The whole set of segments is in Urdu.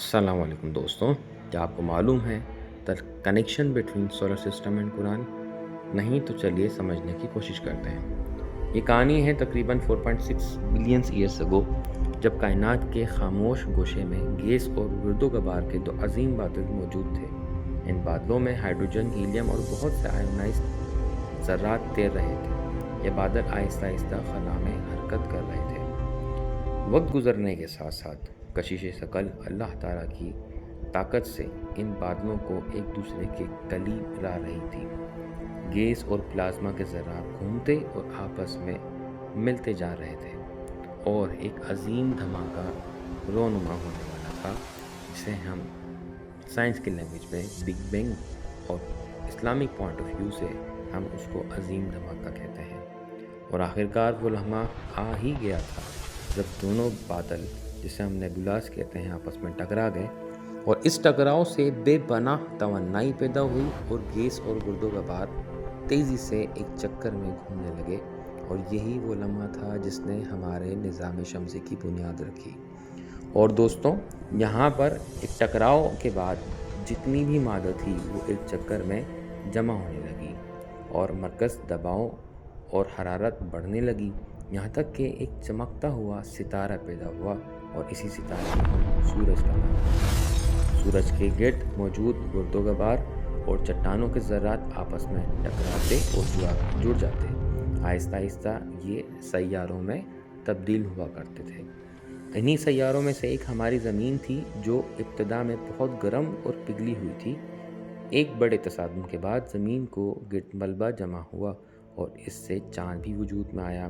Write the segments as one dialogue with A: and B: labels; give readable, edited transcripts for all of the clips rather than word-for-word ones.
A: السلام علیکم دوستوں، کیا آپ کو معلوم ہے the connection between solar system and Quran? نہیں تو چلیے سمجھنے کی کوشش کرتے ہیں۔ یہ کہانی ہے تقریباً 4.6 بلین ایئرس اگو، جب کائنات کے خاموش گوشے میں گیس اور گرد و غبار کے دو عظیم بادل موجود تھے۔ ان بادلوں میں ہائیڈروجن، ہیلیم اور بہت سے آئونائزڈ ذرات تیر رہے تھے۔ یہ بادل آہستہ آہستہ خلا میں حرکت کر رہے تھے۔ وقت گزرنے کے ساتھ ساتھ کشش ثقل اللہ تعالیٰ کی طاقت سے ان بادلوں کو ایک دوسرے کے قریب لا رہی تھی۔ گیس اور پلازما کے ذرات گھومتے اور آپس میں ملتے جا رہے تھے اور ایک عظیم دھماکہ رونما ہونے والا تھا، جسے ہم سائنس کی لینگویج میں بگ بینگ اور اسلامک پوائنٹ آف ویو سے ہم اس کو عظیم دھماکہ کہتے ہیں۔ اور آخرکار وہ لمحہ آ ہی گیا تھا جب دونوں بادل، جسے ہم نیبولاز کہتے ہیں، آپس میں ٹکرا گئے اور اس ٹکراؤ سے بے پناہ توانائی پیدا ہوئی اور گیس اور گرد و غبار تیزی سے ایک چکر میں گھومنے لگے۔ اور یہی وہ لمحہ تھا جس نے ہمارے نظام شمسی کی بنیاد رکھی۔ اور دوستوں، یہاں پر ایک ٹکراؤ کے بعد جتنی بھی مادہ تھی وہ ایک چکر میں جمع ہونے لگی اور مرکز دباؤ اور حرارت بڑھنے لگی، یہاں تک کہ ایک چمکتا ہوا ستارہ پیدا ہوا، اور اسی ستارے کو ہم سورج کا نام دیتے ہیں۔ سورج کے گرد موجود گرد و غبار اور چٹانوں کے ذرات آپس میں ٹکراتے اور جڑ جاتے، آہستہ آہستہ یہ سیاروں میں تبدیل ہوا کرتے تھے۔ انہی سیاروں میں سے ایک ہماری زمین تھی، جو ابتدا میں بہت گرم اور پگھلی ہوئی تھی۔ ایک بڑے تصادم کے بعد زمین کو گرد ملبہ جمع ہوا اور اس سے چاند بھی وجود میں آیا۔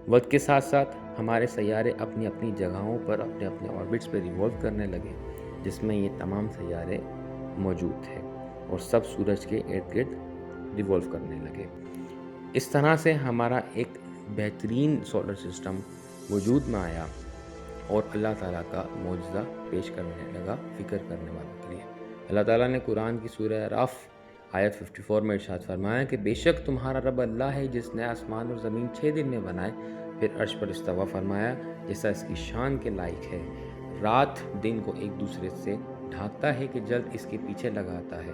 A: وقت کے ساتھ ساتھ ہمارے سیارے اپنی اپنی جگہوں پر اپنے اپنے آربٹس پہ ریوالو کرنے لگے، جس میں یہ تمام سیارے موجود تھے اور سب سورج کے ارد گرد ریوالو کرنے لگے۔ اس طرح سے ہمارا ایک بہترین سولر سسٹم وجود میں آیا اور اللہ تعالیٰ کا معجزہ پیش کرنے لگا فکر کرنے والوں کے لیے۔ اللہ تعالیٰ نے قرآن کی سورہ اعراف آیت 54 میں ارشاد فرمایا کہ بے شک تمہارا رب اللہ ہے، جس نے آسمان اور زمین 6 دن میں بنائے، پھر عرش پر استوا فرمایا، جیسا اس کی شان کے لائق ہے۔ رات دن کو ایک دوسرے سے ڈھانکتا ہے کہ جلد اس کے پیچھے لگاتا ہے،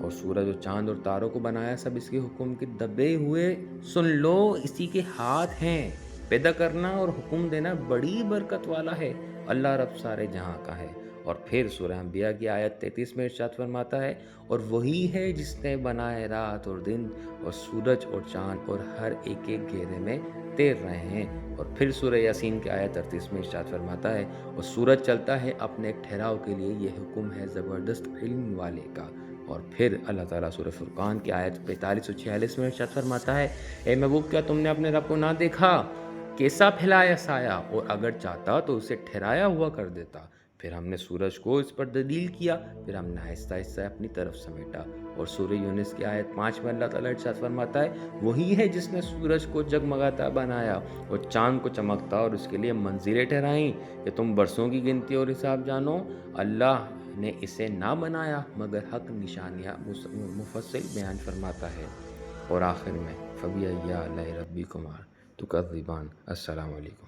A: اور سورج اور چاند اور تاروں کو بنایا، سب اس کے حکم کے دبے ہوئے۔ سن لو، اسی کے ہاتھ ہیں، پیدا کرنا اور حکم دینا بڑی برکت والا ہے، اللہ رب سارے جہاں کا ہے۔ اور پھر سورہ انبیاء کی آیت 33 میں ارشاد فرماتا ہے، اور وہی ہے جس نے بنائے رات اور دن اور سورج اور چاند، اور ہر ایک ایک گھیرے میں تیر رہے ہیں۔ اور پھر سورہ یاسین کی آیت 38 میں ارشاد فرماتا ہے، اور سورج چلتا ہے اپنے ایک ٹھہراؤ کے لیے، یہ حکم ہے زبردست علم والے کا۔ اور پھر اللہ تعالیٰ سورہ فرقان کی آیت 45 اور 46 میں ارشاد فرماتا ہے، اے محبوب، کیا تم نے اپنے رب کو نہ دیکھا؟ کیسا پھیلایا سایہ، اور اگر چاہتا تو اسے ٹھہرایا ہوا کر دیتا۔ پھر ہم نے سورج کو اس پر تبدیل کیا، پھر ہم نے آہستہ آہستہ اپنی طرف سمیٹا۔ اور سورہ یونس کی آیت 5 میں اللہ تعالیٰ ارشاد فرماتا ہے، وہی ہے جس نے سورج کو جگمگاتا بنایا اور چاند کو چمکتا اور اس کے لیے منزلیں ٹھہرائیں کہ تم برسوں کی گنتی اور حساب جانو۔ اللہ نے اسے نہ بنایا مگر حق نشانیاں مفصل بیان فرماتا ہے۔ اور آخر میں فَبِأَيِّ آلَاءِ رَبِّكُمَا تُكَذِّبَانِ۔ السلام علیکم۔